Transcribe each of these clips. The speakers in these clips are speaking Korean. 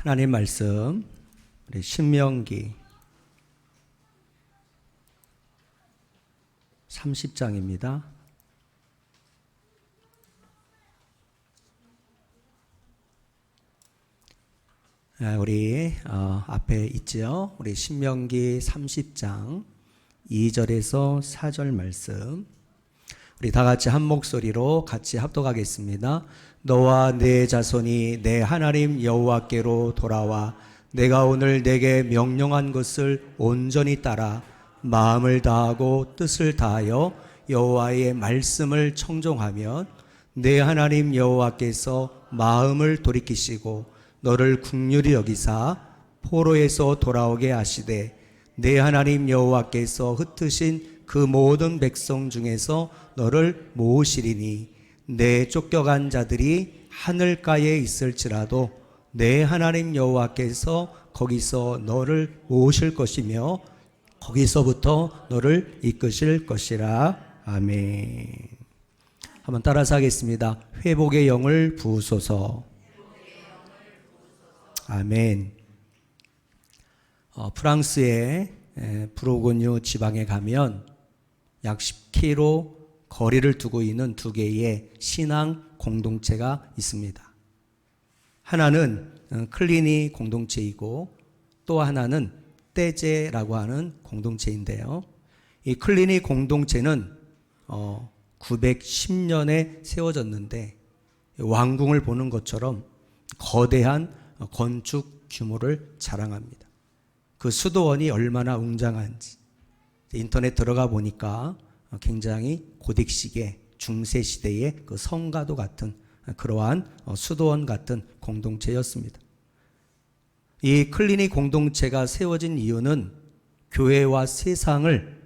하나님 말씀 우리 신명기 30장입니다. 우리 앞에 있죠. 우리 신명기 30장 2절에서 4절 말씀 우리 다 같이 한 목소리로 같이 합독하겠습니다. 너와 내 자손이 내 하나님 여호와께로 돌아와 내가 오늘 내게 명령한 것을 온전히 따라 마음을 다하고 뜻을 다하여 여호와의 말씀을 청종하면 내 하나님 여호와께서 마음을 돌이키시고 너를 긍휼히 여기사 포로에서 돌아오게 하시되 내 하나님 여호와께서 흩으신 그 모든 백성 중에서 너를 모으시리니 내 쫓겨간 자들이 하늘가에 있을지라도 내 하나님 여호와께서 거기서 너를 모으실 것이며 거기서부터 너를 이끄실 것이라. 아멘. 한번 따라서 하겠습니다. 회복의 영을 부으소서. 아멘. 프랑스의 브로고뉴 지방에 가면 약 10km 거리를 두고 있는 두 개의 신앙 공동체가 있습니다. 하나는 클리니 공동체이고 또 하나는 떼제라고 하는 공동체인데요. 이 클리니 공동체는 910년에 세워졌는데 왕궁을 보는 것처럼 거대한 건축 규모를 자랑합니다. 그 수도원이 얼마나 웅장한지 인터넷 들어가 보니까 굉장히 고딕식의 중세시대의 그 성가도 같은 그러한 수도원 같은 공동체였습니다. 이 클리니 공동체가 세워진 이유는 교회와 세상을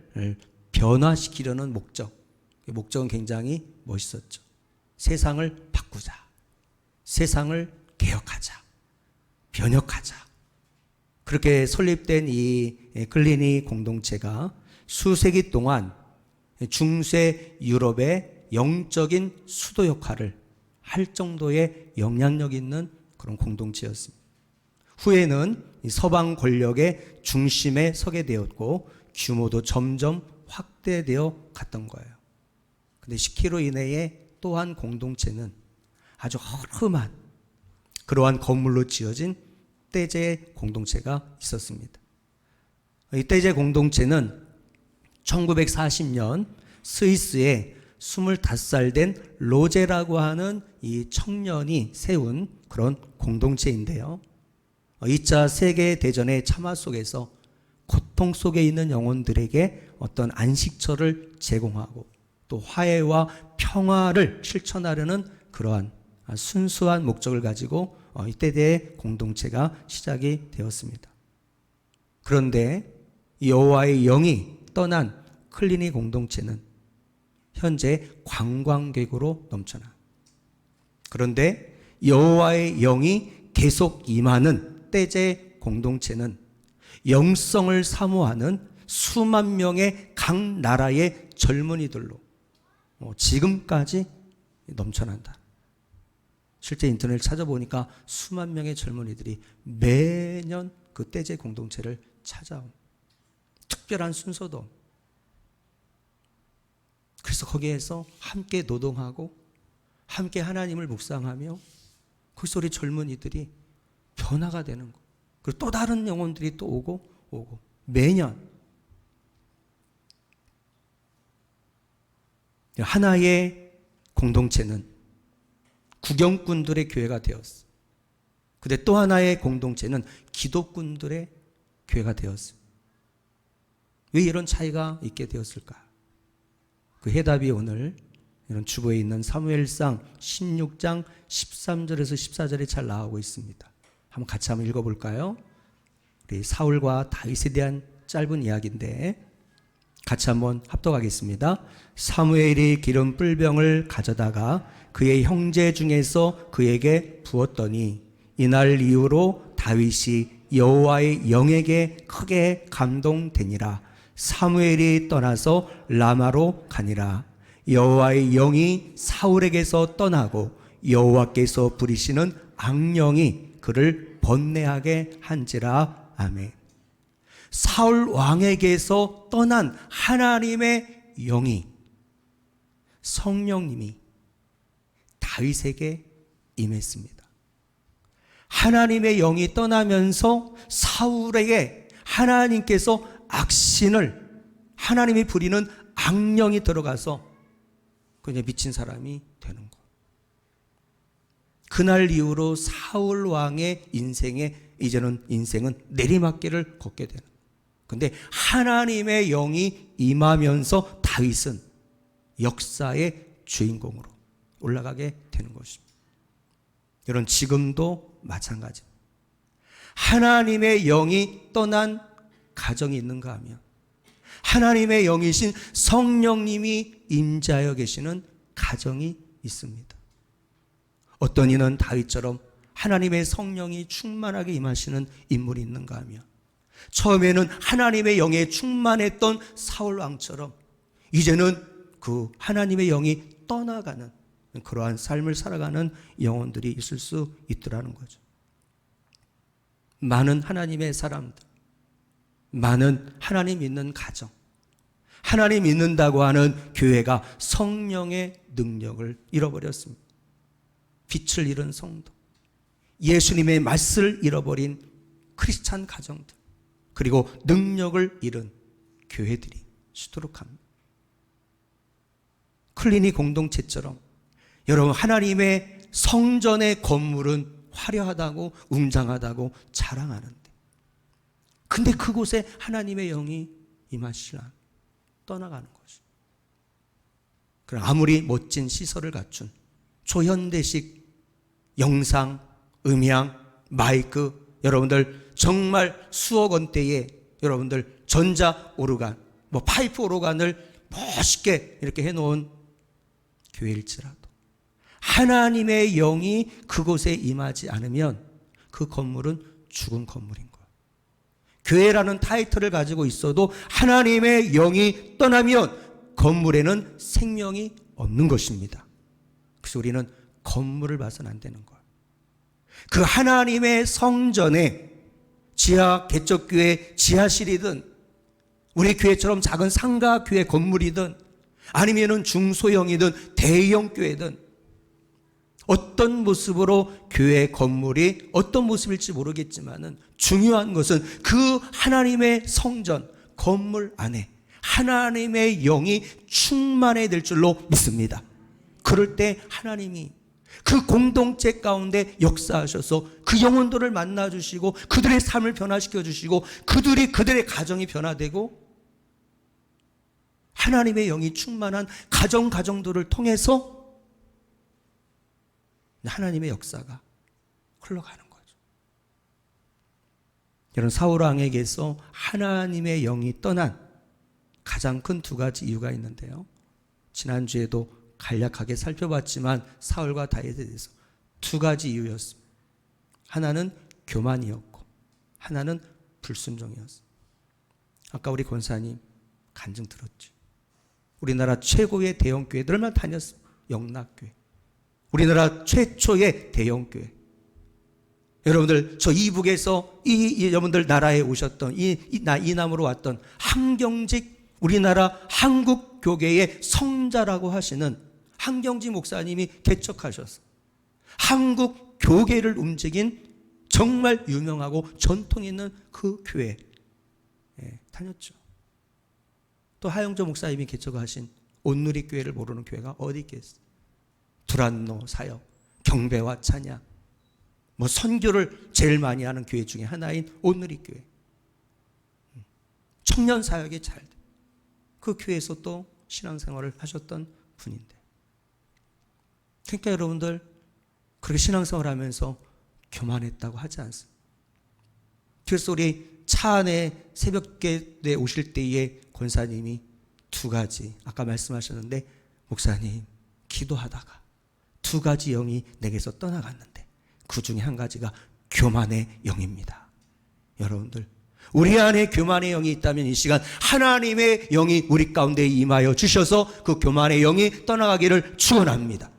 변화시키려는 목적은 굉장히 멋있었죠. 세상을 바꾸자, 세상을 개혁하자, 변혁하자. 그렇게 설립된 이 클리니 공동체가 수세기 동안 중세 유럽의 영적인 수도 역할을 할 정도의 영향력 있는 그런 공동체였습니다. 후에는 서방 권력의 중심에 서게 되었고 규모도 점점 확대되어 갔던 거예요. 근데 10km 이내에 또 한 공동체는 아주 허름한 그러한 건물로 지어진 떼제 공동체가 있었습니다. 이 떼제 공동체는 1940년 스위스에 25살 된 로제라고 하는 이 청년이 세운 그런 공동체인데요. 2차 세계대전의 참화 속에서 고통 속에 있는 영혼들에게 어떤 안식처를 제공하고 또 화해와 평화를 실천하려는 그러한 순수한 목적을 가지고 이때의 공동체가 시작이 되었습니다. 그런데 여호와의 영이 떠난 클리니 공동체는 현재 관광객으로 넘쳐나. 그런데 여호와의 영이 계속 임하는 떼제 공동체는 영성을 사모하는 수만 명의 각 나라의 젊은이들로 지금까지 넘쳐난다. 실제 인터넷을 찾아보니까 수만 명의 젊은이들이 매년 그 떼제 공동체를 찾아온 특별한 순서도. 그래서 거기에서 함께 노동하고 함께 하나님을 묵상하며 거기서 우리 젊은이들이 변화가 되는 거. 그리고 또 다른 영혼들이 또 오고 매년 하나의 공동체는 구경꾼들의 교회가 되었어. 근데 또 하나의 공동체는 기독꾼들의 교회가 되었어. 왜 이런 차이가 있게 되었을까? 그 해답이 오늘 이런 주보에 있는 사무엘상 16장 13절에서 14절에 잘 나오고 있습니다. 한번 같이 한번 읽어볼까요? 우리 사울과 다윗에 대한 짧은 이야기인데 같이 한번 합독하겠습니다. 사무엘이 기름 뿔병을 가져다가 그의 형제 중에서 그에게 부었더니 이날 이후로 다윗이 여호와의 영에게 크게 감동되니라. 사무엘이 떠나서 라마로 가니라. 여호와의 영이 사울에게서 떠나고 여호와께서 부리시는 악령이 그를 번뇌하게 한지라. 아멘. 사울 왕에게서 떠난 하나님의 영이, 성령님이 다윗에게 임했습니다. 하나님의 영이 떠나면서 사울에게 하나님께서 악신을, 하나님이 부리는 악령이 들어가서 그냥 미친 사람이 되는 거예요. 그날 이후로 사울 왕의 인생은 내리막길을 걷게 되는 거예요. 근데 하나님의 영이 임하면서 다윗은 역사의 주인공으로 올라가게 되는 것입니다. 여러분, 지금도 마찬가지입니다. 하나님의 영이 떠난 가정이 있는가 하면 하나님의 영이신 성령님이 임재하여 계시는 가정이 있습니다. 어떤 이는 다윗처럼 하나님의 성령이 충만하게 임하시는 인물이 있는가 하면 처음에는 하나님의 영에 충만했던 사울 왕처럼 이제는 그 하나님의 영이 떠나가는 그러한 삶을 살아가는 영혼들이 있을 수 있더라는 거죠. 많은 하나님의 사람들, 많은 하나님 믿는 가정, 하나님 믿는다고 하는 교회가 성령의 능력을 잃어버렸습니다. 빛을 잃은 성도, 예수님의 말씀을 잃어버린 크리스찬 가정들, 그리고 능력을 잃은 교회들이 수두룩합니다. 클리니 공동체처럼 여러분, 하나님의 성전의 건물은 화려하다고 웅장하다고 자랑하는데, 근데 그곳에 하나님의 영이 임하시라 떠나가는 것이. 그럼 아무리 멋진 시설을 갖춘 초현대식 영상, 음향, 마이크, 여러분들 정말 수억 원대의 여러분들 전자 오르간, 파이프 오르간을 멋있게 이렇게 해놓은 교회일지라도 하나님의 영이 그곳에 임하지 않으면 그 건물은 죽은 건물인 거예요. 교회라는 타이틀을 가지고 있어도 하나님의 영이 떠나면 건물에는 생명이 없는 것입니다. 그래서 우리는 건물을 봐서는 안 되는 거예요. 그 하나님의 성전에 지하 개척교회 지하실이든 우리 교회처럼 작은 상가교회 건물이든 아니면은 중소형이든 대형 교회든 어떤 모습으로 교회 건물이 어떤 모습일지 모르겠지만은 중요한 것은 그 하나님의 성전 건물 안에 하나님의 영이 충만해야 될 줄로 믿습니다. 그럴 때 하나님이 그 공동체 가운데 역사하셔서 그 영혼들을 만나주시고 그들의 삶을 변화시켜 주시고 그들의 가정이 변화되고 하나님의 영이 충만한 가정들을 통해서 하나님의 역사가 흘러가는 거죠. 여러분, 사울 왕에게서 하나님의 영이 떠난 가장 큰 두 가지 이유가 있는데요. 지난주에도 간략하게 살펴봤지만 사울과 다윗에 대해서 두 가지 이유였습니다. 하나는 교만이었고 하나는 불순종이었습니다. 아까 우리 권사님 간증 들었죠. 우리나라 최고의 대형교회들만 다녔습니다. 영락교회, 우리나라 최초의 대형교회. 여러분들, 저 이북에서 여러분들 나라에 오셨던 이남으로 왔던 한경직 우리나라 한국교계의 성자라고 하시는 한경직 목사님이 개척하셔서 한국 교계를 움직인 정말 유명하고 전통 있는 그 교회에 다녔죠. 또 하영조 목사님이 개척하신 온누리교회를 모르는 교회가 어디 있겠어요. 두란노 사역, 경배와 찬양, 선교를 제일 많이 하는 교회 중에 하나인 온누리교회, 청년 사역이 잘 돼. 그 교회에서 또 신앙생활을 하셨던 분인데, 그러니까 여러분들 그렇게 신앙생활을 하면서 교만했다고 하지 않습니다. 그래서 우리 차 안에 새벽에 오실 때에 권사님이 두 가지 아까 말씀하셨는데, 목사님 기도하다가 두 가지 영이 내게서 떠나갔는데 그 중에 한 가지가 교만의 영입니다. 여러분들, 우리 안에 교만의 영이 있다면 이 시간 하나님의 영이 우리 가운데 임하여 주셔서 그 교만의 영이 떠나가기를 축원합니다.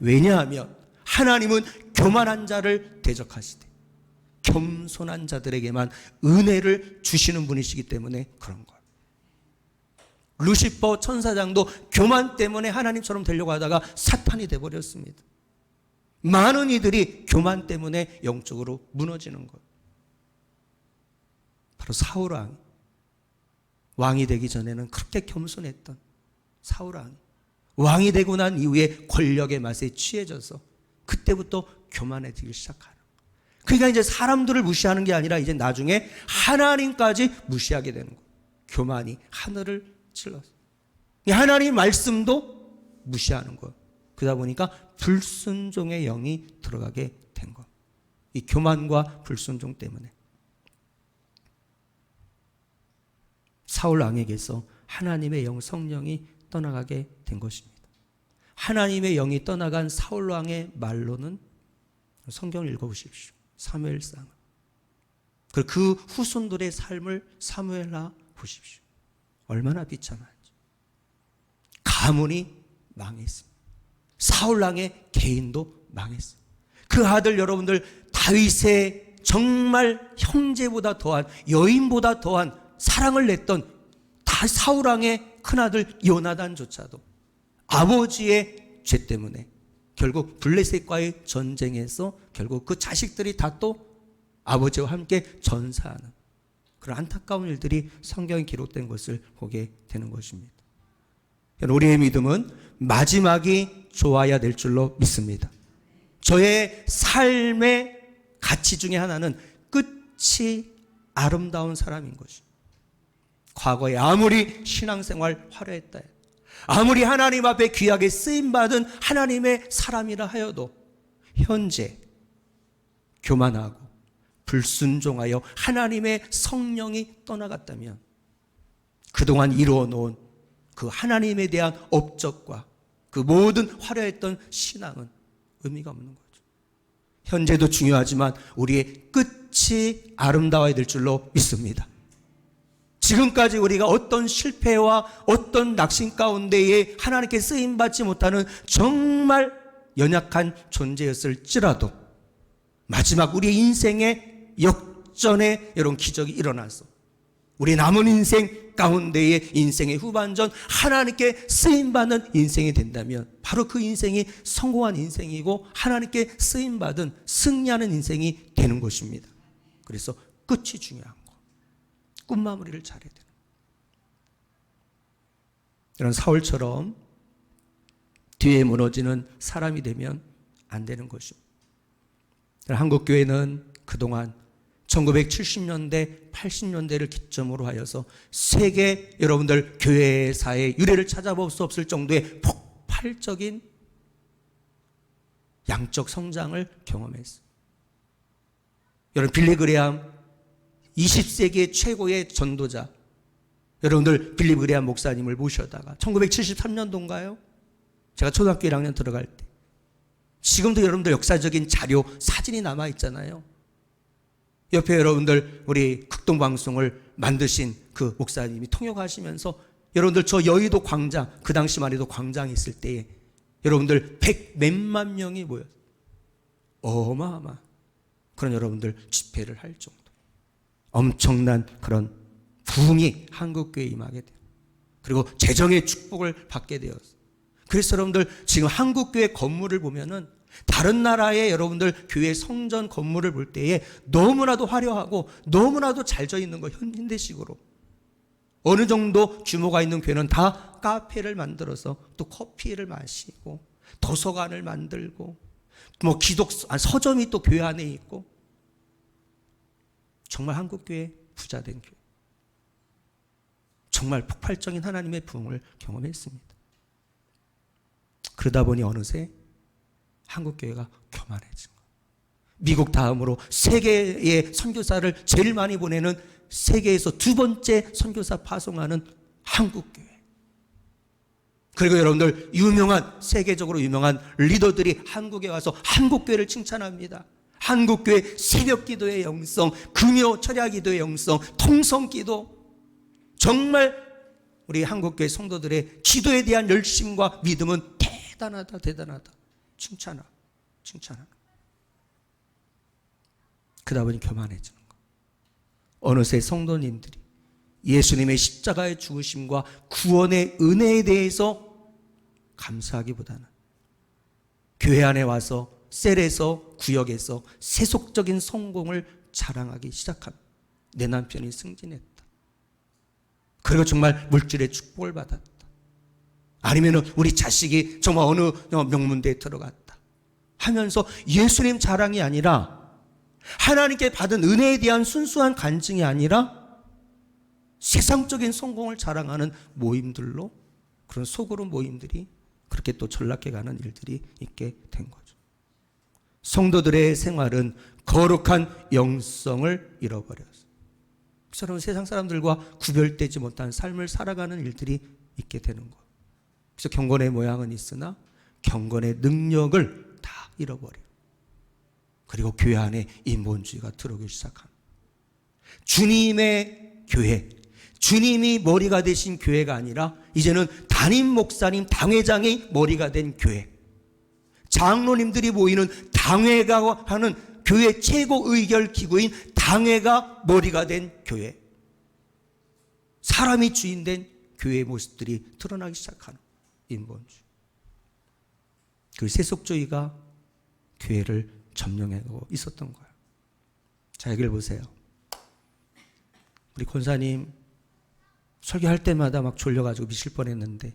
왜냐하면 하나님은 교만한 자를 대적하시되 겸손한 자들에게만 은혜를 주시는 분이시기 때문에 그런 거예요. 루시퍼 천사장도 교만 때문에 하나님처럼 되려고 하다가 사탄이 되어버렸습니다. 많은 이들이 교만 때문에 영적으로 무너지는 거예요. 바로 사울 왕이 되기 전에는 그렇게 겸손했던 사울 왕이 되고 난 이후에 권력의 맛에 취해져서 그때부터 교만해지기 시작하는 거예요. 그러니까 이제 사람들을 무시하는 게 아니라 이제 나중에 하나님까지 무시하게 되는 거예요. 교만이 하늘을 찔렀어요. 하나님 말씀도 무시하는 거예요. 그러다 보니까 불순종의 영이 들어가게 된 거예요. 이 교만과 불순종 때문에 사울 왕에게서 하나님의 영 성령이 떠나가게 된 것입니다. 하나님의 영이 떠나간 사울 왕의 말로는 성경을 읽어보십시오. 사무엘상. 그리고 그 후손들의 삶을 사무엘하 보십시오. 얼마나 비참한지. 가문이 망했습니다. 사울 왕의 개인도 망했어요. 그 아들 여러분들 다윗의 정말 형제보다 더한 여인보다 더한 사랑을 냈던 다 사울 왕의 큰아들 요나단조차도 아버지의 죄 때문에 결국 블레셋과의 전쟁에서 결국 그 자식들이 다 또 아버지와 함께 전사하는 그런 안타까운 일들이 성경에 기록된 것을 보게 되는 것입니다. 우리의 믿음은 마지막이 좋아야 될 줄로 믿습니다. 저의 삶의 가치 중에 하나는 끝이 아름다운 사람인 것입니다. 과거에 아무리 신앙생활 화려했다 해도, 아무리 하나님 앞에 귀하게 쓰임받은 하나님의 사람이라 하여도 현재 교만하고 불순종하여 하나님의 성령이 떠나갔다면 그동안 이루어놓은 그 하나님에 대한 업적과 그 모든 화려했던 신앙은 의미가 없는 거죠. 현재도 중요하지만 우리의 끝이 아름다워야 될 줄로 믿습니다. 지금까지 우리가 어떤 실패와 어떤 낙심 가운데에 하나님께 쓰임받지 못하는 정말 연약한 존재였을지라도 마지막 우리의 인생의 역전의 이런 기적이 일어나서 우리 남은 인생 가운데의 인생의 후반전 하나님께 쓰임받는 인생이 된다면 바로 그 인생이 성공한 인생이고 하나님께 쓰임받은 승리하는 인생이 되는 것입니다. 그래서 끝이 중요한 거, 끝마무리를 잘해야 되는 이런 사울처럼 뒤에 무너지는 사람이 되면 안 되는 것입니다. 한국교회는 그동안 1970년대, 80년대를 기점으로 하여서 세계 여러분들 교회사의 유래를 찾아볼 수 없을 정도의 폭발적인 양적 성장을 경험했어요. 여러분 빌리그레암 20세기의 최고의 전도자 여러분들 빌리그레암 목사님을 모셔다가 1973년도인가요? 제가 초등학교 1학년 들어갈 때 지금도 여러분들 역사적인 자료 사진이 남아있잖아요. 옆에 여러분들 우리 극동방송을 만드신 그 목사님이 통역하시면서 여러분들 저 여의도 광장 그 당시만 해도 광장이 있을 때에 여러분들 100몇만 명이 모였어요. 어마어마 그런 여러분들 집회를 할 정도 엄청난 그런 부흥이 한국교회에 임하게 돼요. 그리고 재정의 축복을 받게 되었어요. 그래서 여러분들 지금 한국교회 건물을 보면은 다른 나라의 여러분들 교회 성전 건물을 볼 때에 너무나도 화려하고 너무나도 잘 져 있는 거 현대식으로 어느 정도 규모가 있는 교회는 다 카페를 만들어서 또 커피를 마시고 도서관을 만들고 뭐 서점이 또 교회 안에 있고 정말 한국교회 부자된 교회 정말 폭발적인 하나님의 부흥을 경험했습니다. 그러다 보니 어느새 한국교회가 교만해진 거예요. 미국 다음으로 세계의 선교사를 제일 많이 보내는 세계에서 두 번째 선교사 파송하는 한국교회. 그리고 여러분들 세계적으로 유명한 리더들이 한국에 와서 한국교회를 칭찬합니다. 한국교회 새벽기도의 영성, 금요 철야기도의 영성, 통성기도 정말 우리 한국교회 성도들의 기도에 대한 열심과 믿음은 대단하다. 칭찬하라. 그 그러다 보니 교만해지는 거예요. 어느새 성도님들이 예수님의 십자가의 죽으심과 구원의 은혜에 대해서 감사하기보다는 교회 안에 와서 셀에서 구역에서 세속적인 성공을 자랑하기 시작합니다. 내 남편이 승진했다. 그리고 정말 물질의 축복을 받았다. 아니면 우리 자식이 정말 어느 명문대에 들어갔다 하면서 예수님 자랑이 아니라, 하나님께 받은 은혜에 대한 순수한 간증이 아니라 세상적인 성공을 자랑하는 모임들로, 그런 속으로 모임들이 그렇게 또 전락해가는 일들이 있게 된 거죠. 성도들의 생활은 거룩한 영성을 잃어버렸어요. 그래서 여러분, 세상 사람들과 구별되지 못한 삶을 살아가는 일들이 있게 되는 거예요. 그래서 경건의 모양은 있으나 경건의 능력을 다 잃어버려요. 그리고 교회 안에 인본주의가 들어오기 시작합니다. 주님의 교회, 주님이 머리가 되신 교회가 아니라 이제는 담임 목사님, 당회장이 머리가 된 교회, 장로님들이 모이는 당회가 하는 교회 최고 의결 기구인 당회가 머리가 된 교회, 사람이 주인된 교회의 모습들이 드러나기 시작하는 인본주의. 그 세속주의가 교회를 점령하고 있었던 거예요. 자, 여기를 보세요. 우리 권사님 설교할 때마다 막 졸려가지고 미칠 뻔했는데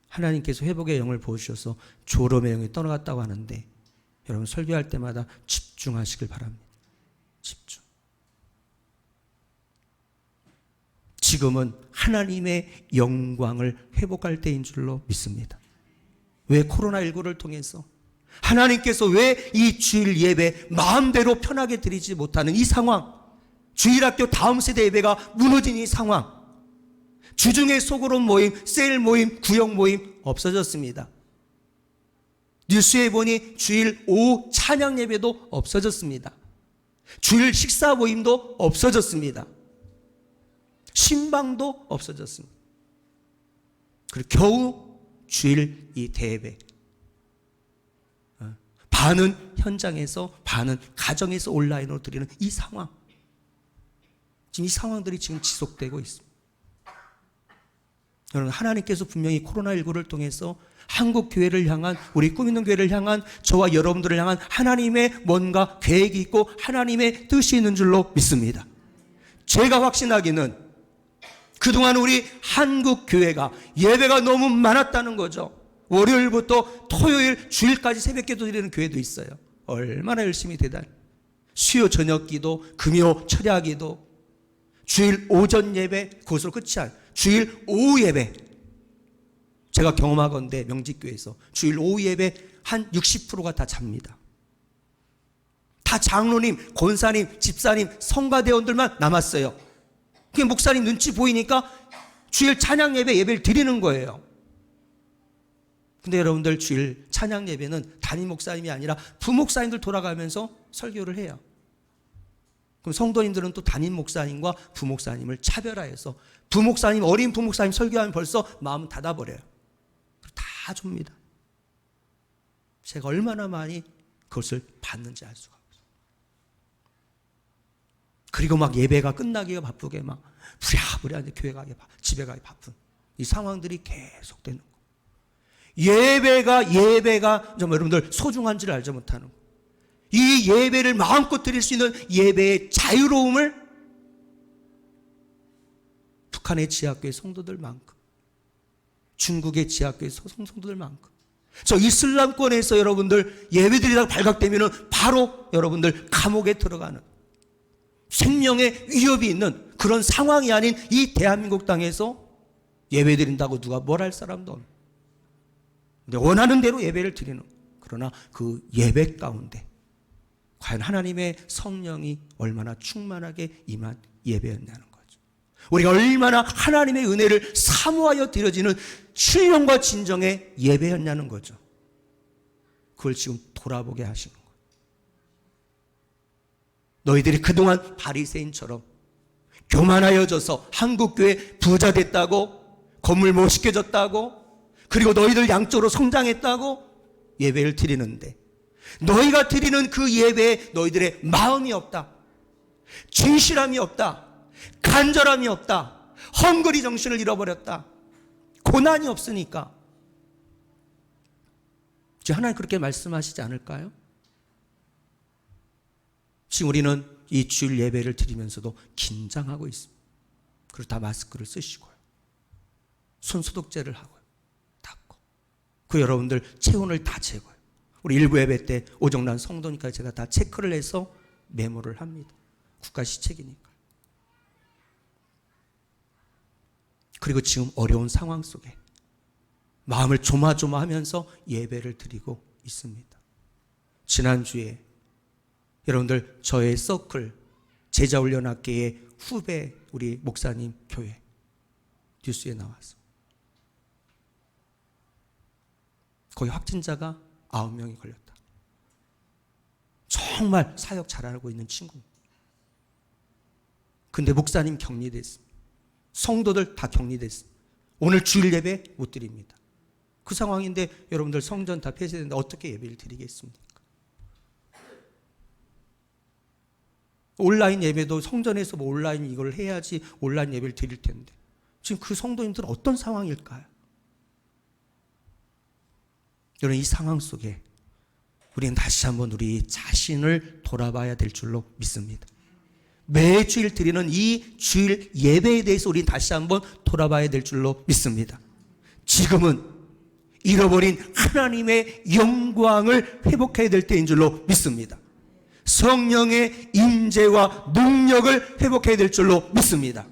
하나님께서 회복의 영을 부어주셔서 졸음의 영이 떠나갔다고 하는데, 여러분 설교할 때마다 집중하시길 바랍니다. 집중. 지금은 하나님의 영광을 회복할 때인 줄로 믿습니다. 왜 코로나19를 통해서 하나님께서 왜 이 주일 예배 마음대로 편하게 드리지 못하는 이 상황, 주일학교 다음 세대 예배가 무너진 이 상황, 주중에 소그룹 모임, 셀 모임, 구역 모임 없어졌습니다. 뉴스에 보니 주일 오후 찬양 예배도 없어졌습니다. 주일 식사 모임도 없어졌습니다. 신방도 없어졌습니다. 그리고 겨우 주일 이 대예배, 반은 현장에서 반은 가정에서 온라인으로 드리는 이 상황, 지금 이 상황들이 지금 지속되고 있습니다. 여러분, 하나님께서 분명히 코로나19를 통해서 한국 교회를 향한, 우리 꿈 있는 교회를 향한, 저와 여러분들을 향한 하나님의 뭔가 계획이 있고 하나님의 뜻이 있는 줄로 믿습니다. 제가 확신하기는 그동안 우리 한국 교회가 예배가 너무 많았다는 거죠. 월요일부터 토요일, 주일까지 새벽기도 드리는 교회도 있어요. 얼마나 열심히 대단. 수요 저녁 기도, 금요 철야 기도, 주일 오전 예배, 그것으로 끝이 아니에요. 주일 오후 예배. 제가 경험하건대 명직교회에서 주일 오후 예배 한 60%가 다 잡니다. 다 장로님, 권사님, 집사님, 성가대원들만 남았어요. 그게 목사님 눈치 보이니까 주일 찬양 예배를 드리는 거예요. 근데 여러분들, 주일 찬양 예배는 담임 목사님이 아니라 부목사님들 돌아가면서 설교를 해요. 그럼 성도님들은 또 담임 목사님과 부목사님을 차별화해서 부목사님, 어린 부목사님 설교하면 벌써 마음 닫아버려요. 다 줍니다. 제가 얼마나 많이 그것을 받는지 알 수가 없어요. 그리고 막 예배가 끝나기가 바쁘게 막 부랴부랴 교회 가기, 집에 가기 바쁜 이 상황들이 계속되는 거예요. 예배가 정말 여러분들 소중한지를 알지 못하는 거예요. 이 예배를 마음껏 드릴 수 있는 예배의 자유로움을 북한의 지하교회 성도들만큼, 중국의 지하교회 성도들만큼, 저 이슬람권에서 여러분들 예배드리다가 발각되면 바로 여러분들 감옥에 들어가는 생명의 위협이 있는 그런 상황이 아닌 이 대한민국 땅에서 예배드린다고 누가 뭘 할 사람도 없는, 근데 원하는 대로 예배를 드리는, 그러나 그 예배 가운데 과연 하나님의 성령이 얼마나 충만하게 임한 예배였냐는 거죠. 우리가 얼마나 하나님의 은혜를 사모하여 드려지는 신령과 진정의 예배였냐는 거죠. 그걸 지금 돌아보게 하시는 거예요. 너희들이 그동안 바리새인처럼 교만하여져서 한국교회 부자 됐다고, 건물 멋있게 졌다고, 그리고 너희들 양쪽으로 성장했다고 예배를 드리는데, 너희가 드리는 그 예배에 너희들의 마음이 없다. 진실함이 없다. 간절함이 없다. 헝그리 정신을 잃어버렸다. 고난이 없으니까. 지금 하나님 그렇게 말씀하시지 않을까요? 지금 우리는 이 주일 예배를 드리면서도 긴장하고 있습니다. 그리고 다 마스크를 쓰시고요. 손 소독제를 하고요. 닦고. 그 여러분들 체온을 다 재고요. 우리 일부 예배 때 오정란 성도니까 제가 다 체크를 해서 메모를 합니다. 국가 시책이니까. 그리고 지금 어려운 상황 속에 마음을 조마조마하면서 예배를 드리고 있습니다. 지난주에 여러분들 저의 서클 제자훈련학계의 후배 우리 목사님 교회 뉴스에 나왔어. 거기 확진자가 9명이 걸렸다. 정말 사역 잘하고 있는 친구입니다. 근데 목사님 격리됐습니다. 성도들 다 격리됐습니다. 오늘 주일 예배 못 드립니다. 그 상황인데 여러분들 성전 다 폐쇄되는데 어떻게 예배를 드리겠습니까? 온라인 예배도 성전에서 뭐 온라인 이걸 해야지 온라인 예배를 드릴 텐데 지금 그 성도님들은 어떤 상황일까요? 여러분 이 상황 속에 우리는 다시 한번 우리 자신을 돌아봐야 될 줄로 믿습니다. 매주일 드리는 이 주일 예배에 대해서 우리는 다시 한번 돌아봐야 될 줄로 믿습니다. 지금은 잃어버린 하나님의 영광을 회복해야 될 때인 줄로 믿습니다. 성령의 임재와 능력을 회복해야 될 줄로 믿습니다.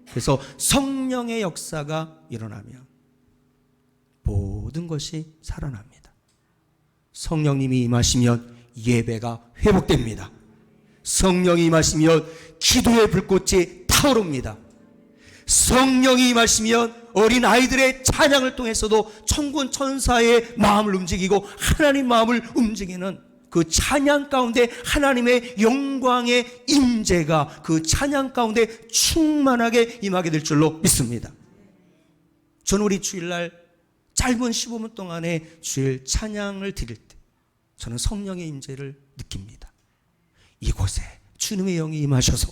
그래서 성령의 역사가 일어나면 모든 것이 살아납니다. 성령님이 임하시면 예배가 회복됩니다. 성령이 임하시면 기도의 불꽃이 타오릅니다. 성령이 임하시면 어린 아이들의 찬양을 통해서도 천군 천사의 마음을 움직이고 하나님 마음을 움직이는 그 찬양 가운데 하나님의 영광의 임재가 그 찬양 가운데 충만하게 임하게 될 줄로 믿습니다. 저는 우리 주일날 짧은 15분 동안에 주일 찬양을 드릴 때 저는 성령의 임재를 느낍니다. 이곳에 주님의 영이 임하셔서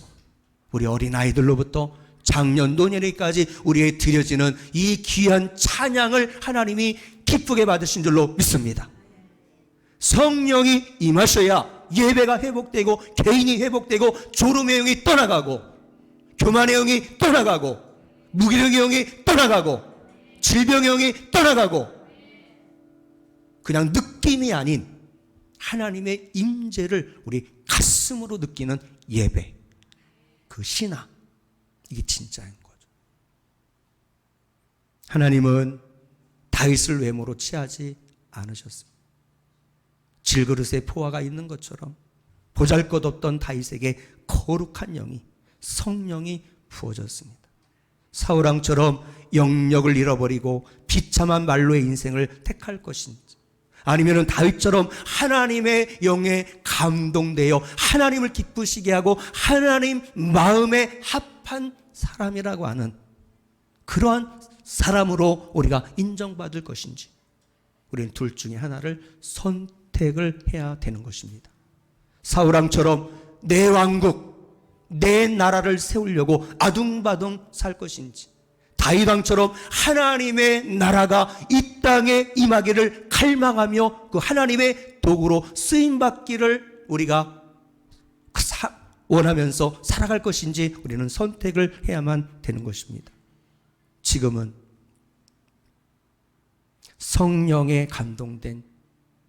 우리 어린아이들로부터 장년 노년에까지 우리에게 드려지는 이 귀한 찬양을 하나님이 기쁘게 받으신 줄로 믿습니다. 성령이 임하셔야 예배가 회복되고 개인이 회복되고 졸음의 영이 떠나가고 교만의 영이 떠나가고 무기력의 영이 떠나가고 질병의 영이 떠나가고 그냥 느낌이 아닌 하나님의 임재를 우리 가슴으로 느끼는 예배, 그 신앙, 이게 진짜인 거죠. 하나님은 다윗을 외모로 취하지 않으셨습니다. 질그릇에 포화가 있는 것처럼 보잘것없던 다윗에게 거룩한 영이, 성령이 부어졌습니다. 사울왕처럼 영역을 잃어버리고 비참한 말로의 인생을 택할 것인지, 아니면 다윗처럼 하나님의 영에 감동되어 하나님을 기쁘시게 하고 하나님 마음에 합한 사람이라고 하는 그러한 사람으로 우리가 인정받을 것인지, 우리는 둘 중에 하나를 선택을 해야 되는 것입니다. 사울왕처럼 내 왕국, 내 나라를 세우려고 아둥바둥 살 것인지, 다윗왕처럼 하나님의 나라가 이 땅에 임하기를 갈망하며 그 하나님의 도구로 쓰임받기를 우리가 원하면서 살아갈 것인지 우리는 선택을 해야만 되는 것입니다. 지금은 성령에 감동된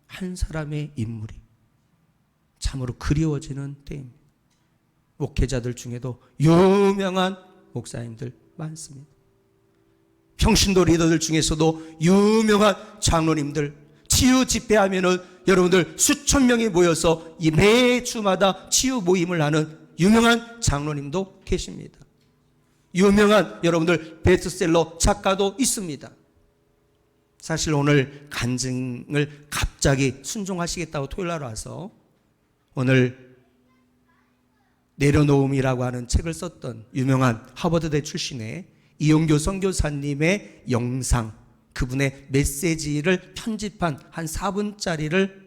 한 사람의 인물이 참으로 그리워지는 때입니다. 목회자들 중에도 유명한 목사님들 많습니다. 평신도 리더들 중에서도 유명한 장로님들, 치유 집회하면은 여러분들 수천 명이 모여서 이 매주마다 치유 모임을 하는 유명한 장로님도 계십니다. 유명한 여러분들 베스트셀러 작가도 있습니다. 사실 오늘 간증을 갑자기 순종하시겠다고 토요일날 와서 오늘 내려놓음이라고 하는 책을 썼던 유명한 하버드대 출신의 이용교 선교사님의 영상, 그분의 메시지를 편집한 한 4분짜리를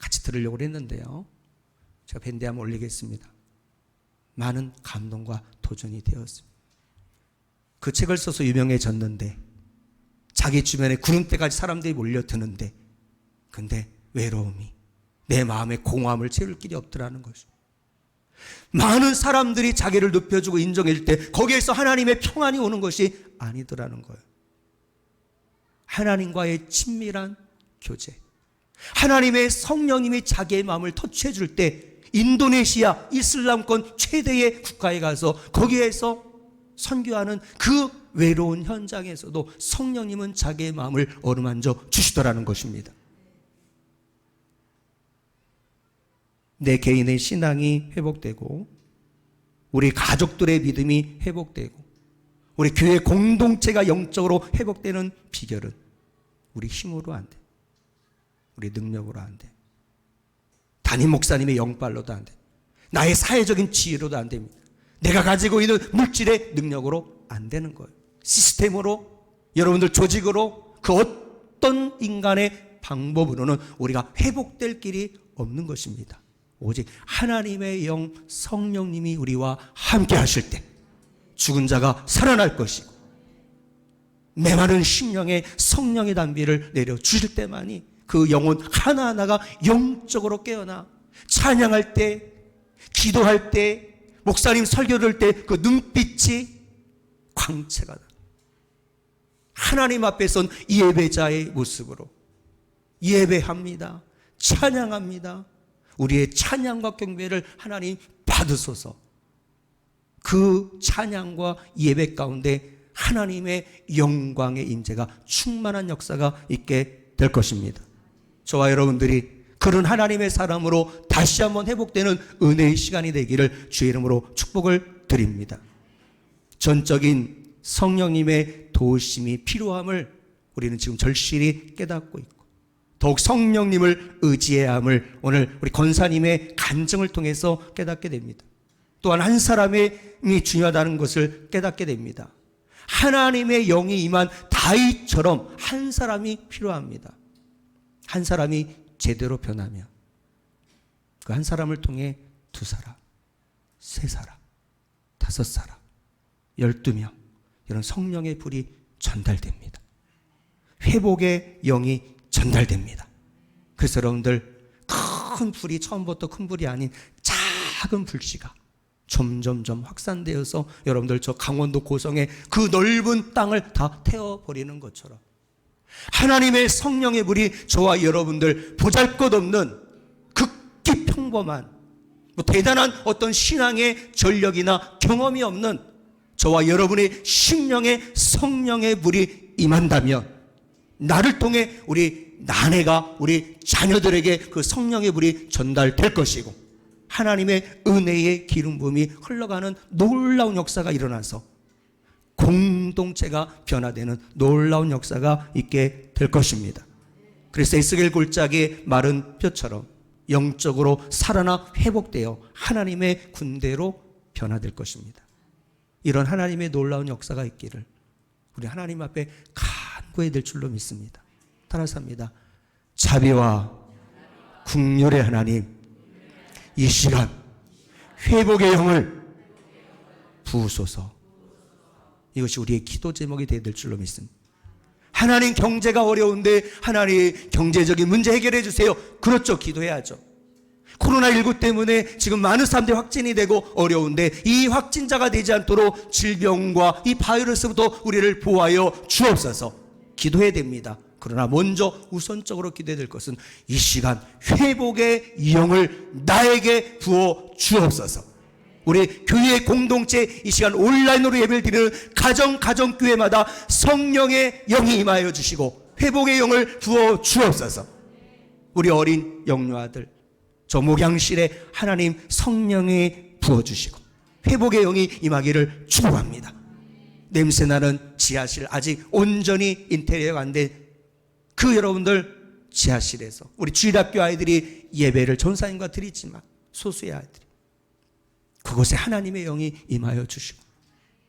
같이 들으려고 했는데요. 제가 밴드에 한번 올리겠습니다. 많은 감동과 도전이 되었습니다. 그 책을 써서 유명해졌는데 자기 주변에 구름대까지 사람들이 몰려드는데 근데 외로움이 내 마음의 공허함을 채울 길이 없더라는 것이죠. 많은 사람들이 자기를 높여주고 인정해줄 때 거기에서 하나님의 평안이 오는 것이 아니더라는 거예요. 하나님과의 친밀한 교제, 하나님의 성령님이 자기의 마음을 터치해 줄 때 인도네시아 이슬람권 최대의 국가에 가서 거기에서 선교하는 그 외로운 현장에서도 성령님은 자기의 마음을 어루만져 주시더라는 것입니다. 내 개인의 신앙이 회복되고 우리 가족들의 믿음이 회복되고 우리 교회 공동체가 영적으로 회복되는 비결은 우리 힘으로 안 돼. 우리 능력으로 안 돼. 담임 목사님의 영빨로도 안 돼. 나의 사회적인 지혜로도 안 됩니다. 내가 가지고 있는 물질의 능력으로 안 되는 거예요. 시스템으로, 여러분들 조직으로, 그 어떤 인간의 방법으로는 우리가 회복될 길이 없는 것입니다. 오직 하나님의 영 성령님이 우리와 함께 하실 때 죽은 자가 살아날 것이고 메마른 심령에 성령의 단비를 내려주실 때만이 그 영혼 하나하나가 영적으로 깨어나 찬양할 때, 기도할 때, 목사님 설교 들을 때 그 눈빛이 광채가 나. 하나님 앞에 선 예배자의 모습으로 예배합니다. 찬양합니다. 우리의 찬양과 경배를 하나님 받으소서. 그 찬양과 예배 가운데 하나님의 영광의 임재가 충만한 역사가 있게 될 것입니다. 저와 여러분들이 그런 하나님의 사람으로 다시 한번 회복되는 은혜의 시간이 되기를 주의 이름으로 축복을 드립니다. 전적인 성령님의 도우심이 필요함을 우리는 지금 절실히 깨닫고 있고 더욱 성령님을 의지해야 함을 오늘 우리 권사님의 간증을 통해서 깨닫게 됩니다. 또한 한 사람이 중요하다는 것을 깨닫게 됩니다. 하나님의 영이 임한 다윗처럼 한 사람이 필요합니다. 한 사람이 제대로 변하면 그 한 사람을 통해 2사람, 3사람, 5사람, 12명 이런 성령의 불이 전달됩니다. 회복의 영이 전달됩니다. 그래서 여러분들 큰 불이 처음부터 큰 불이 아닌 작은 불씨가 점점점 확산되어서 여러분들 저 강원도 고성의 그 넓은 땅을 다 태워버리는 것처럼 하나님의 성령의 불이 저와 여러분들 보잘것없는 극히 평범한 대단한 어떤 신앙의 전력이나 경험이 없는 저와 여러분의 심령에 성령의 불이 임한다면 나를 통해 우리 아내가 우리 자녀들에게 그 성령의 불이 전달될 것이고 하나님의 은혜의 기름 부음이 흘러가는 놀라운 역사가 일어나서 공동체가 변화되는 놀라운 역사가 있게 될 것입니다. 그래서 에스겔 골짜기의 마른 뼈처럼 영적으로 살아나 회복되어 하나님의 군대로 변화될 것입니다. 이런 하나님의 놀라운 역사가 있기를 우리 하나님 앞에 간구해야 될 줄로 믿습니다. 따라서 합니다. 자비와 긍휼의 하나님, 이 시간 회복의 영을 부으소서. 이것이 우리의 기도 제목이 되어야 될 줄로 믿습니다. 하나님 경제가 어려운데 하나님 경제적인 문제 해결해 주세요. 그렇죠. 기도해야죠. 코로나19 때문에 지금 많은 사람들이 확진이 되고 어려운데 이 확진자가 되지 않도록 질병과 이 바이러스부터 우리를 보호하여 주옵소서. 기도해야 됩니다. 그러나 먼저 우선적으로 기도해야 될 것은 이 시간 회복의 영을 나에게 부어 주옵소서. 우리 교회 공동체 이 시간 온라인으로 예배를 드리는 가정교회마다 성령의 영이 임하여 주시고 회복의 영을 부어 주옵소서. 우리 어린 영유아들 저 목양실에 하나님 성령이 부어주시고 회복의 영이 임하기를 축복합니다. 냄새나는 지하실 아직 온전히 인테리어가 안 된 그 여러분들 지하실에서 우리 주일학교 아이들이 예배를 전사님과 드리지만 소수의 아이들이 그곳에 하나님의 영이 임하여 주시고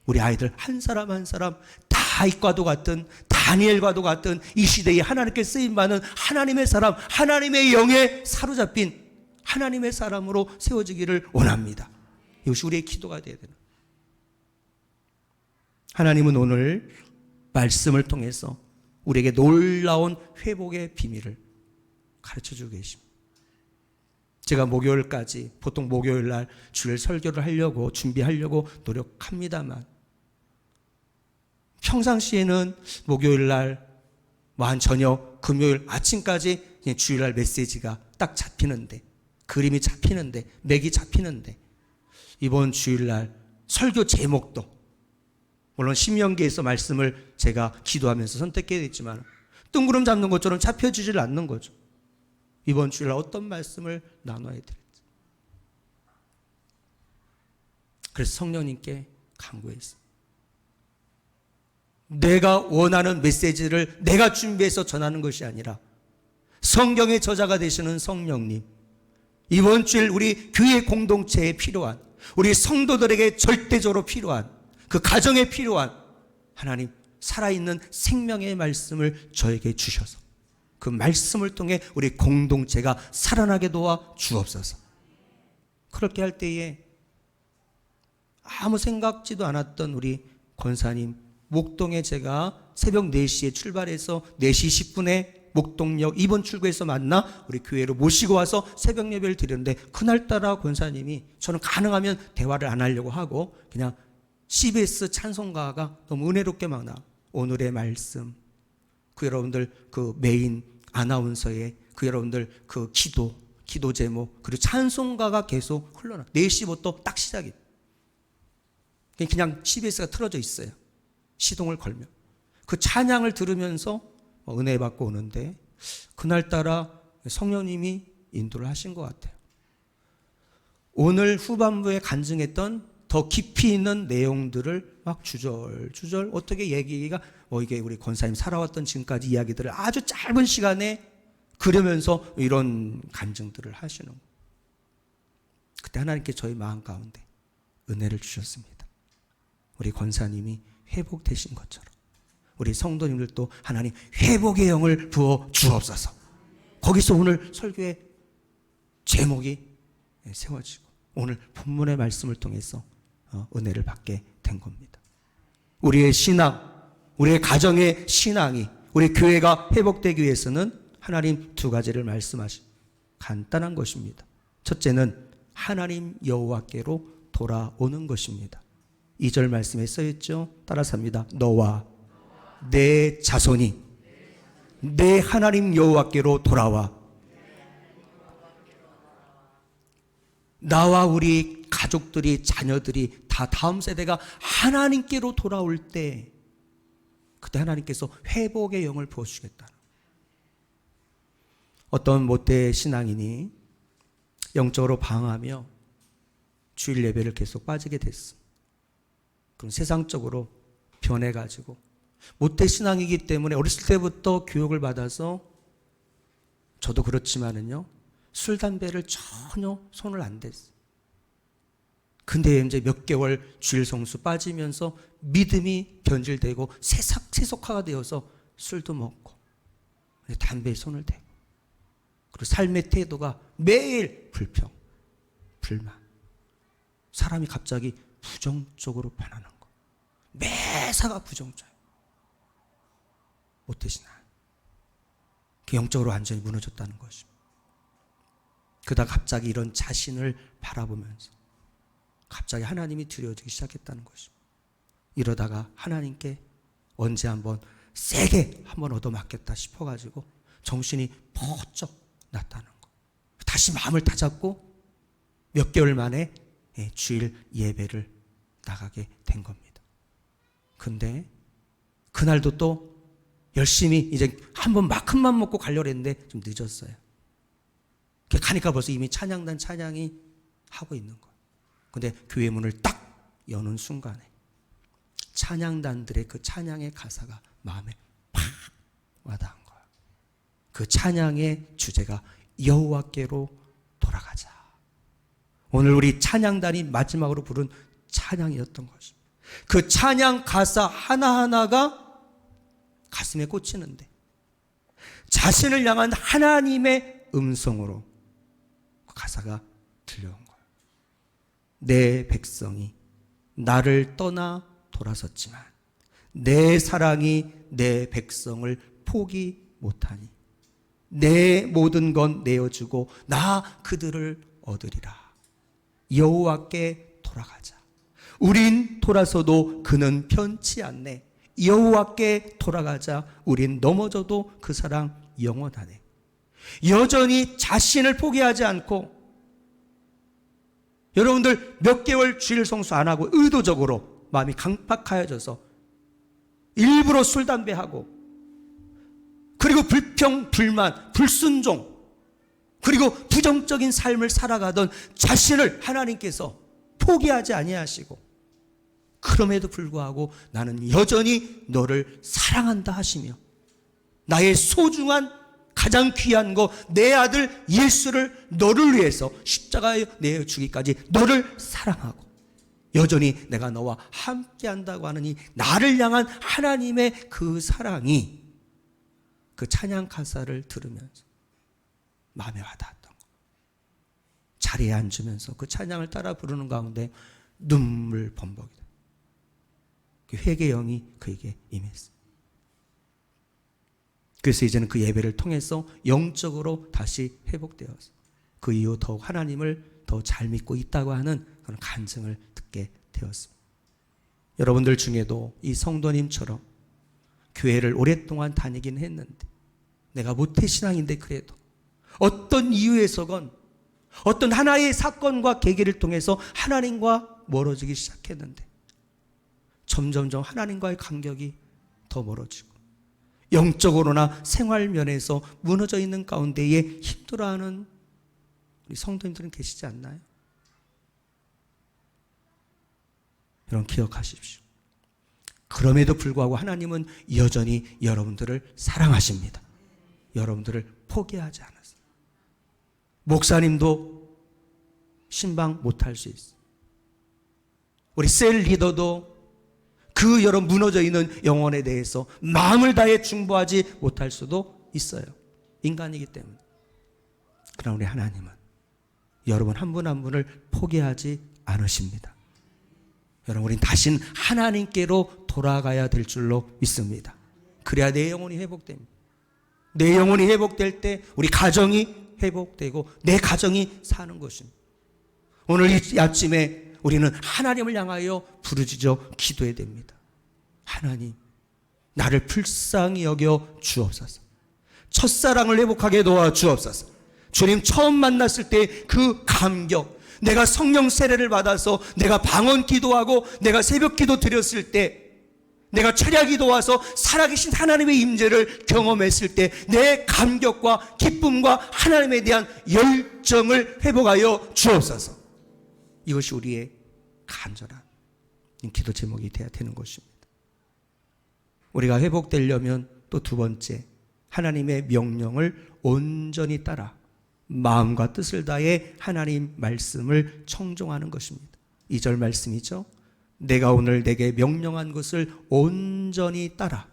우리 아이들 한 사람 한 사람 다윗과도 같은 다니엘과도 같은 이 시대에 하나님께 쓰임받는 하나님의 사람 하나님의 영에 사로잡힌 하나님의 사람으로 세워지기를 원합니다. 이것이 우리의 기도가 되어야 되는. 하나님은 오늘 말씀을 통해서 우리에게 놀라운 회복의 비밀을 가르쳐주고 계십니다. 제가 목요일까지 보통 목요일 날 주일 설교를 하려고 준비하려고 노력합니다만 평상시에는 목요일 날 한 저녁 금요일 아침까지 주일날 메시지가 딱 잡히는데, 그림이 잡히는데, 맥이 잡히는데, 이번 주일날 설교 제목도 물론 신명기에서 말씀을 제가 기도하면서 선택해야 됐지만 뜬구름 잡는 것처럼 잡혀지질 않는 거죠. 이번 주일날 어떤 말씀을 나눠야 될지. 그래서 성령님께 간구했습니다. 내가 원하는 메시지를 내가 준비해서 전하는 것이 아니라 성경의 저자가 되시는 성령님, 이번 주일 우리 교회 공동체에 필요한, 우리 성도들에게 절대적으로 필요한, 그 가정에 필요한 하나님 살아있는 생명의 말씀을 저에게 주셔서 그 말씀을 통해 우리 공동체가 살아나게 도와 주옵소서. 그렇게 할 때에 아무 생각지도 않았던 우리 권사님, 목동에 제가 새벽 4시에 출발해서 4시 10분에 목동역 2번 출구에서 만나 우리 교회로 모시고 와서 새벽 예배를 드렸는데, 그날따라 권사님이 저는 가능하면 대화를 안 하려고 하고 그냥 CBS 찬송가가 너무 은혜롭게 막 나와. 오늘의 말씀, 그 여러분들 그 메인 아나운서의 그 여러분들 그 기도 제목, 그리고 찬송가가 계속 흘러나. 4시부터 딱 시작이. 그냥 CBS가 틀어져 있어요. 시동을 걸면. 그 찬양을 들으면서 은혜 받고 오는데, 그날따라 성령님이 인도를 하신 것 같아요. 오늘 후반부에 간증했던 더 깊이 있는 내용들을 막 주절주절 어떻게 얘기가 이게 우리 권사님 살아왔던 지금까지 이야기들을 아주 짧은 시간에 그러면서 이런 간증들을 하시는 거예요. 그때 하나님께 저희 마음 가운데 은혜를 주셨습니다. 우리 권사님이 회복되신 것처럼 우리 성도님들도 하나님 회복의 영을 부어 주옵소서. 거기서 오늘 설교의 제목이 세워지고 오늘 본문의 말씀을 통해서 은혜를 받게 된 겁니다. 우리의 신앙, 우리의 가정의 신앙이, 우리 교회가 회복되기 위해서는 하나님 2가지를 말씀하신 간단한 것입니다. 첫째는 하나님 여호와께로 돌아오는 것입니다. 2절 말씀에 써있죠. 따라서 합니다. 너와 내 자손이 내 하나님 여호와께로 돌아와. 나와 우리 가족들이, 자녀들이 다 다음 세대가 하나님께로 돌아올 때, 그때 하나님께서 회복의 영을 부어주시겠다. 어떤 모태 신앙인이 영적으로 방황하며 주일 예배를 계속 빠지게 됐어. 그럼 세상적으로 변해가지고 모태 신앙이기 때문에 어렸을 때부터 교육을 받아서, 저도 그렇지만은요, 술, 담배를 전혀 손을 안 댔어요. 근데 이제 몇 개월 주일 성수 빠지면서 믿음이 변질되고 세속화가 되어서 술도 먹고 담배에 손을 대고, 그리고 삶의 태도가 매일 불평, 불만, 사람이 갑자기 부정적으로 변하는 거. 매사가 부정적이에요. 못되시나. 영적으로 완전히 무너졌다는 것입니다. 그러다 갑자기 이런 자신을 바라보면서 갑자기 하나님이 두려워지기 시작했다는 것입니다. 이러다가 하나님께 언제 한번 세게 한번 얻어맞겠다 싶어가지고 정신이 번쩍 났다는 거. 다시 마음을 다잡고 몇 개월 만에 주일 예배를 나가게 된 겁니다. 근데 그날도 또 열심히 이제 한번 큰맘 먹고 가려고 했는데 좀 늦었어요. 가니까 벌써 이미 찬양단 찬양이 하고 있는 거예요. 근데 교회 문을 딱 여는 순간에 찬양단들의 그 찬양의 가사가 마음에 팍 와닿은 거예요. 그 찬양의 주제가 여호와께로 돌아가자. 오늘 우리 찬양단이 마지막으로 부른 찬양이었던 것입니다. 그 찬양 가사 하나하나가 가슴에 꽂히는데 자신을 향한 하나님의 음성으로 그 가사가 들려온 거예요. 내 백성이 나를 떠나 돌아섰지만 내 사랑이 내 백성을 포기 못하니 내 모든 건 내어주고 나 그들을 얻으리라. 여호와께 돌아가자. 우린 돌아서도 그는 편치 않네. 여호와께 돌아가자. 우린 넘어져도 그 사랑 영원하네. 여전히 자신을 포기하지 않고, 여러분들 몇 개월 주일 성수 안 하고 의도적으로 마음이 강팍하여져서 일부러 술 담배하고, 그리고 불평, 불만, 불순종, 그리고 부정적인 삶을 살아가던 자신을 하나님께서 포기하지 아니하시고, 그럼에도 불구하고 나는 여전히 너를 사랑한다 하시며, 나의 소중한 가장 귀한 거 내 아들 예수를 너를 위해서 십자가에 내어주기까지 너를 사랑하고, 여전히 내가 너와 함께한다고 하는 이 나를 향한 하나님의 그 사랑이 그 찬양 가사를 들으면서 마음에 와닿았던 거. 자리에 앉으면서 그 찬양을 따라 부르는 가운데 눈물 범벅이다. 그 회개의 영이 그에게 임했어요. 그래서 이제는 그 예배를 통해서 영적으로 다시 회복되어서 그 이후 더욱 하나님을 더 잘 믿고 있다고 하는 그런 간증을 듣게 되었습니다. 여러분들 중에도 이 성도님처럼 교회를 오랫동안 다니긴 했는데 내가 모태신앙인데 그래도 어떤 이유에서건 어떤 하나의 사건과 계기를 통해서 하나님과 멀어지기 시작했는데 점점점 하나님과의 간격이 더 멀어지고 영적으로나 생활 면에서 무너져 있는 가운데에 힘들어하는 우리 성도님들은 계시지 않나요? 여러분 기억하십시오. 그럼에도 불구하고 하나님은 여전히 여러분들을 사랑하십니다. 여러분들을 포기하지 않았어요. 목사님도 신방 못할 수 있어요. 우리 셀 리더도 그 여러 무너져 있는 영혼에 대해서 마음을 다해 중보하지 못할 수도 있어요. 인간이기 때문에. 그러나 우리 하나님은 여러분 한 분 한 분을 포기하지 않으십니다. 여러분 우린 다신 하나님께로 돌아가야 될 줄로 믿습니다. 그래야 내 영혼이 회복됩니다. 내 영혼이 회복될 때 우리 가정이 회복되고 내 가정이 사는 것입니다. 오늘 이 아침에 우리는 하나님을 향하여 부르짖어 기도해야 됩니다. 하나님, 나를 불쌍히 여겨 주옵소서. 첫사랑을 회복하게 도와 주옵소서. 주님 처음 만났을 때 그 감격, 내가 성령 세례를 받아서 내가 방언 기도하고 내가 새벽 기도 드렸을 때, 내가 철야 기도 와서 살아계신 하나님의 임재를 경험했을 때 내 감격과 기쁨과 하나님에 대한 열정을 회복하여 주옵소서. 이것이 우리의 간절한 기도 제목이 되어야 되는 것입니다. 우리가 회복되려면 또 두 번째, 하나님의 명령을 온전히 따라 마음과 뜻을 다해 하나님 말씀을 청종하는 것입니다. 2절 말씀이죠. 내가 오늘 내게 명령한 것을 온전히 따라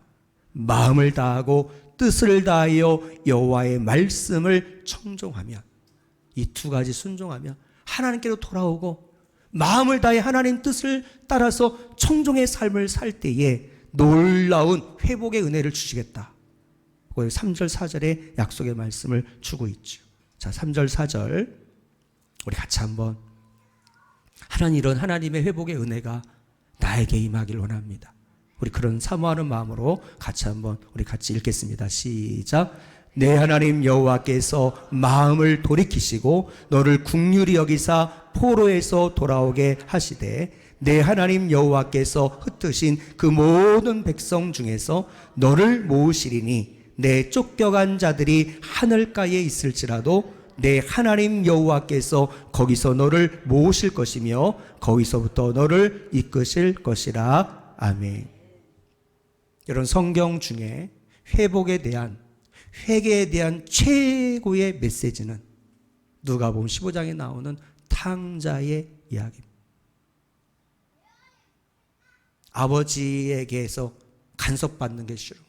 마음을 다하고 뜻을 다하여 여호와의 말씀을 청종하면, 이 두 가지 순종하면 하나님께로 돌아오고 마음을 다해 하나님 뜻을 따라서 청종의 삶을 살 때에 놀라운 회복의 은혜를 주시겠다. 3절 4절의 약속의 말씀을 주고 있죠. 자, 3절 4절 우리 같이 한번 하나님, 이런 하나님의 회복의 은혜가 나에게 임하길 원합니다. 우리 그런 사모하는 마음으로 같이 한번 우리 같이 읽겠습니다. 시작. 내 하나님 여호와께서 마음을 돌이키시고 너를 긍휼히 여기사 포로에서 돌아오게 하시되 내 하나님 여호와께서 흩으신 그 모든 백성 중에서 너를 모으시리니 내 쫓겨간 자들이 하늘가에 있을지라도 내 하나님 여호와께서 거기서 너를 모으실 것이며 거기서부터 너를 이끄실 것이라. 아멘. 여러분, 성경 중에 회복에 대한, 회개에 대한 최고의 메시지는 누가복음 15장에 나오는 탕자의 이야기입니다. 아버지에게서 간섭받는 게 싫은 거.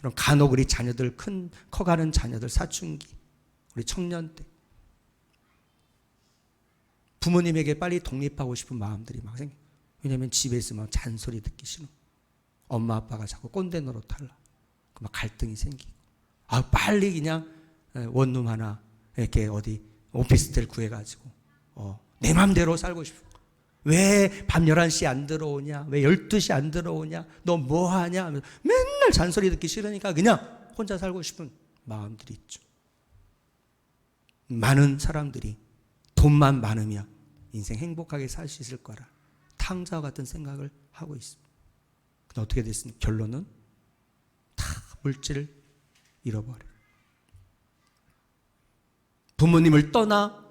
이런 간혹 우리 자녀들, 커가는 자녀들, 사춘기, 우리 청년 때 부모님에게 빨리 독립하고 싶은 마음들이 막 생겨. 왜냐하면 집에 있으면 잔소리 듣기 싫어. 엄마 아빠가 자꾸 꼰대 노릇하려. 막 갈등이 생기고. 빨리 그냥 원룸 하나 이렇게 어디 오피스텔 구해가지고 내 맘대로 살고 싶어. 왜 밤 11시 안 들어오냐? 왜 12시 안 들어오냐? 너 뭐 하냐? 맨날 잔소리 듣기 싫으니까 그냥 혼자 살고 싶은 마음들이 있죠. 많은 사람들이 돈만 많으면 인생 행복하게 살 수 있을 거라 탕자와 같은 생각을 하고 있습니다. 근데 어떻게 됐습니까? 결론은 다 물질을 잃어버려요. 부모님을 떠나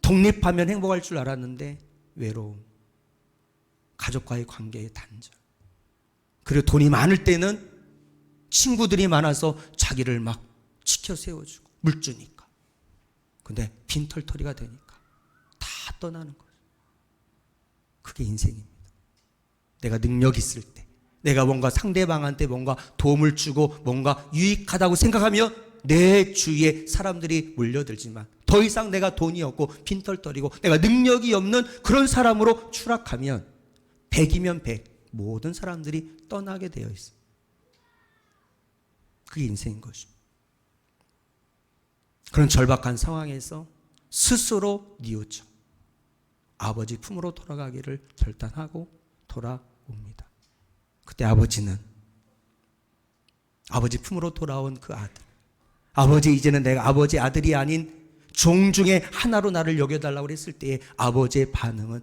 독립하면 행복할 줄 알았는데 외로움, 가족과의 관계의 단절, 그리고 돈이 많을 때는 친구들이 많아서 자기를 막 치켜 세워주고 물주니까. 근데 빈털터리가 되니까 다 떠나는 거예요. 그게 인생입니다. 내가 능력 있을 때, 내가 뭔가 상대방한테 뭔가 도움을 주고 뭔가 유익하다고 생각하면 내 주위에 사람들이 몰려들지만 더 이상 내가 돈이 없고 빈털터리고 내가 능력이 없는 그런 사람으로 추락하면 100이면 100 모든 사람들이 떠나게 되어 있어요. 그게 인생인 것입니다. 그런 절박한 상황에서 스스로 뉘우쳐 아버지 품으로 돌아가기를 결단하고 돌아옵니다. 그때 아버지는 아버지 품으로 돌아온 그 아들, 아버지 이제는 내가 아버지 아들이 아닌 종 중에 하나로 나를 여겨달라고 했을 때의 아버지의 반응은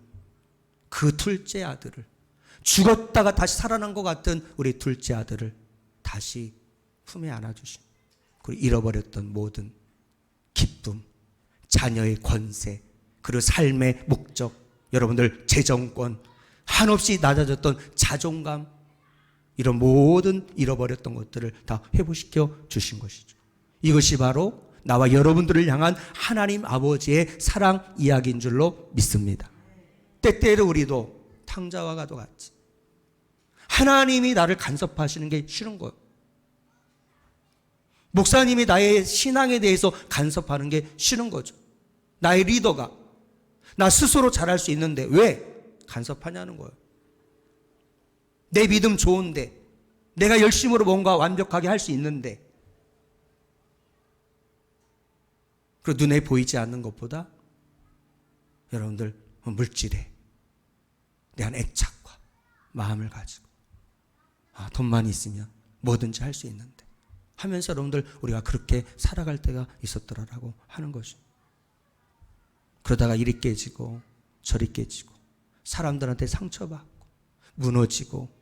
그 둘째 아들을, 죽었다가 다시 살아난 것 같은 우리 둘째 아들을 다시 품에 안아주신, 그리고 잃어버렸던 모든 기쁨, 자녀의 권세, 그리고 삶의 목적, 여러분들 재정권, 한없이 낮아졌던 자존감, 이런 모든 잃어버렸던 것들을 다 회복시켜 주신 것이죠. 이것이 바로 나와 여러분들을 향한 하나님 아버지의 사랑 이야기인 줄로 믿습니다. 때때로 우리도 탕자와가도 같이 하나님이 나를 간섭하시는 게 싫은 거예요. 목사님이 나의 신앙에 대해서 간섭하는 게 싫은 거죠. 나의 리더가 나 스스로 잘할 수 있는데 왜 간섭하냐는 거예요. 내 믿음 좋은데, 내가 열심으로 뭔가 완벽하게 할 수 있는데, 그리고 눈에 보이지 않는 것보다 여러분들 물질에 대한 애착과 마음을 가지고 돈만 있으면 뭐든지 할 수 있는데 하면서 여러분들 우리가 그렇게 살아갈 때가 있었더라라고 하는 것입니다. 그러다가 이리 깨지고 저리 깨지고 사람들한테 상처받고 무너지고,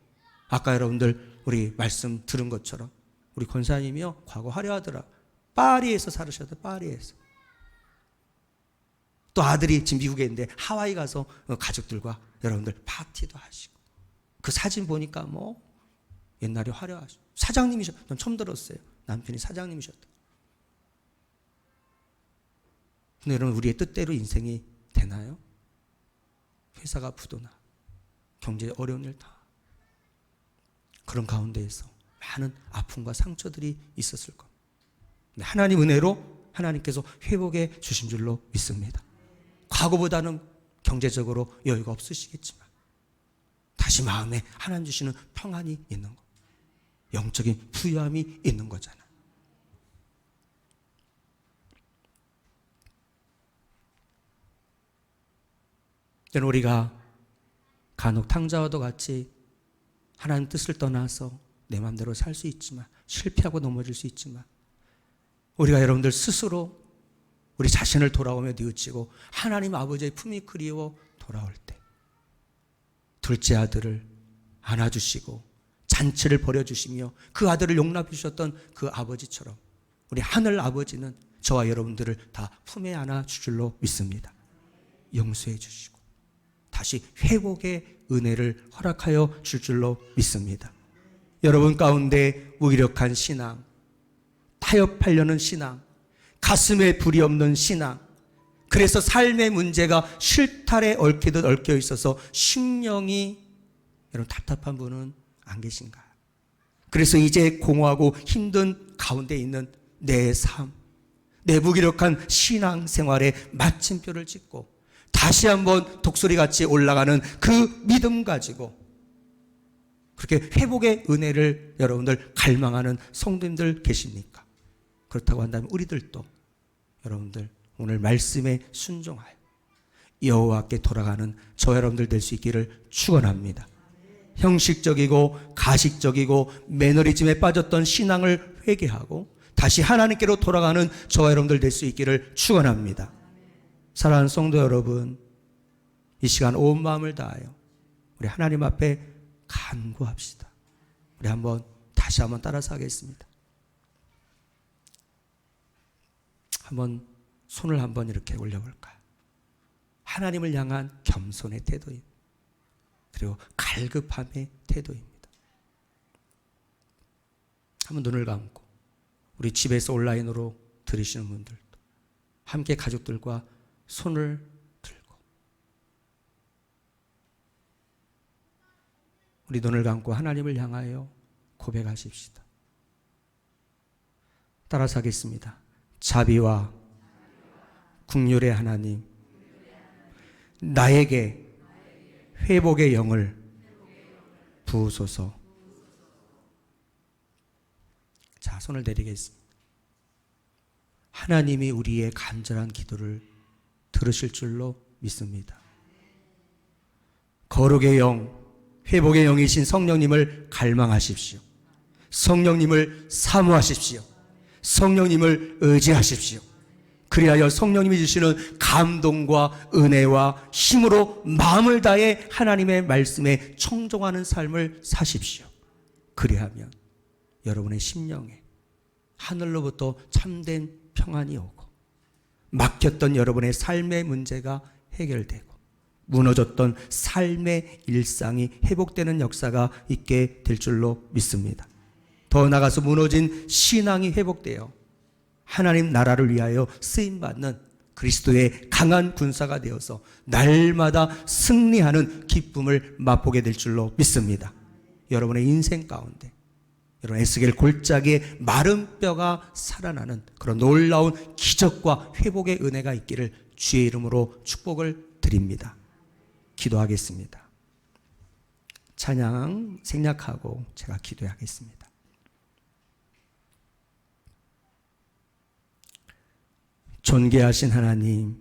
아까 여러분들 우리 말씀 들은 것처럼 우리 권사님이요 과거 화려하더라. 파리에서 살으셔도 파리에서. 또 아들이 지금 미국에 있는데 하와이 가서 가족들과 여러분들 파티도 하시고, 그 사진 보니까 뭐 옛날에 화려하시고 사장님이셨, 전 처음 들었어요. 남편이 사장님이셨다. 근데 여러분 우리의 뜻대로 인생이 되나요? 회사가 부도나 경제 어려운 일 다, 그런 가운데에서 많은 아픔과 상처들이 있었을 겁니다. 하나님 은혜로 하나님께서 회복해 주신 줄로 믿습니다. 과거보다는 경제적으로 여유가 없으시겠지만 다시 마음에 하나님 주시는 평안이 있는 것, 영적인 부유함이 있는 거잖아요. 때는 우리가 간혹 탕자와도 같이 하나님 뜻을 떠나서 내 마음대로 살 수 있지만, 실패하고 넘어질 수 있지만, 우리가 여러분들 스스로 우리 자신을 돌아오며 뉘우치고 하나님 아버지의 품이 그리워 돌아올 때 둘째 아들을 안아주시고 잔치를 벌여주시며 그 아들을 용납해 주셨던 그 아버지처럼 우리 하늘 아버지는 저와 여러분들을 다 품에 안아줄 줄로 믿습니다. 용서해 주시고 다시 회복의 은혜를 허락하여 줄 줄로 믿습니다. 여러분 가운데 무기력한 신앙, 타협하려는 신앙, 가슴에 불이 없는 신앙, 그래서 삶의 문제가 실타래 얽히듯 얽혀 있어서 심령이 여러분 답답한 분은 안 계신가요? 그래서 이제 공허하고 힘든 가운데 있는 내 삶, 내 무기력한 신앙생활에 마침표를 찍고 다시 한번 독수리같이 올라가는 그 믿음 가지고 그렇게 회복의 은혜를 여러분들 갈망하는 성도님들 계십니까? 그렇다고 한다면 우리들도 여러분들 오늘 말씀에 순종하여 여호와께 돌아가는 저 여러분들 될 수 있기를 축원합니다. 형식적이고 가식적이고 매너리즘에 빠졌던 신앙을 회개하고 다시 하나님께로 돌아가는 저와 여러분들 될 수 있기를 축원합니다. 사랑하는 성도 여러분, 이 시간 온 마음을 다하여 우리 하나님 앞에 간구합시다. 우리 다시 한번 따라서 하겠습니다. 손을 한번 이렇게 올려볼까요? 하나님을 향한 겸손의 태도입니다. 그리고 갈급함의 태도입니다. 한번 눈을 감고 우리 집에서 온라인으로 들으시는 분들도 함께 가족들과 손을 들고 우리 눈을 감고 하나님을 향하여 고백하십시다. 따라서 하겠습니다. 자비와 긍휼의 하나님, 나에게 회복의 영을 부으소서. 자, 손을 내리겠습니다. 하나님이 우리의 간절한 기도를 들으실 줄로 믿습니다. 거룩의 영, 회복의 영이신 성령님을 갈망하십시오. 성령님을 사모하십시오. 성령님을 의지하십시오. 그리하여 성령님이 주시는 감동과 은혜와 힘으로 마음을 다해 하나님의 말씀에 청종하는 삶을 사십시오. 그리하면 여러분의 심령에 하늘로부터 참된 평안이 오고 막혔던 여러분의 삶의 문제가 해결되고 무너졌던 삶의 일상이 회복되는 역사가 있게 될 줄로 믿습니다. 더 나아가서 무너진 신앙이 회복되어 하나님 나라를 위하여 쓰임받는 그리스도의 강한 군사가 되어서 날마다 승리하는 기쁨을 맛보게 될 줄로 믿습니다. 여러분의 인생 가운데 여러분 에스겔 골짜기에 마른 뼈가 살아나는 그런 놀라운 기적과 회복의 은혜가 있기를 주의 이름으로 축복을 드립니다. 기도하겠습니다. 찬양 생략하고 제가 기도하겠습니다. 존귀하신 하나님,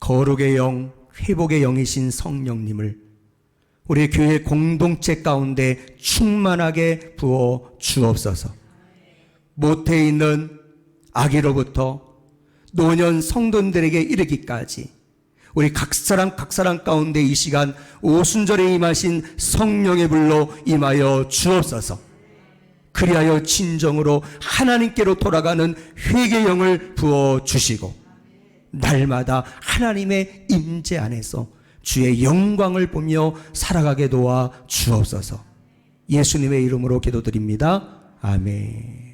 거룩의 영, 회복의 영이신 성령님을 우리 교회 공동체 가운데 충만하게 부어 주옵소서. 모태에 있는 아기로부터 노년 성도들에게 이르기까지 우리 각 사람 가운데 이 시간 오순절에 임하신 성령의 불로 임하여 주옵소서. 그리하여 진정으로 하나님께로 돌아가는 회개의 영을 부어주시고 날마다 하나님의 임재 안에서 주의 영광을 보며 살아가게 도와 주옵소서. 예수님의 이름으로 기도드립니다. 아멘.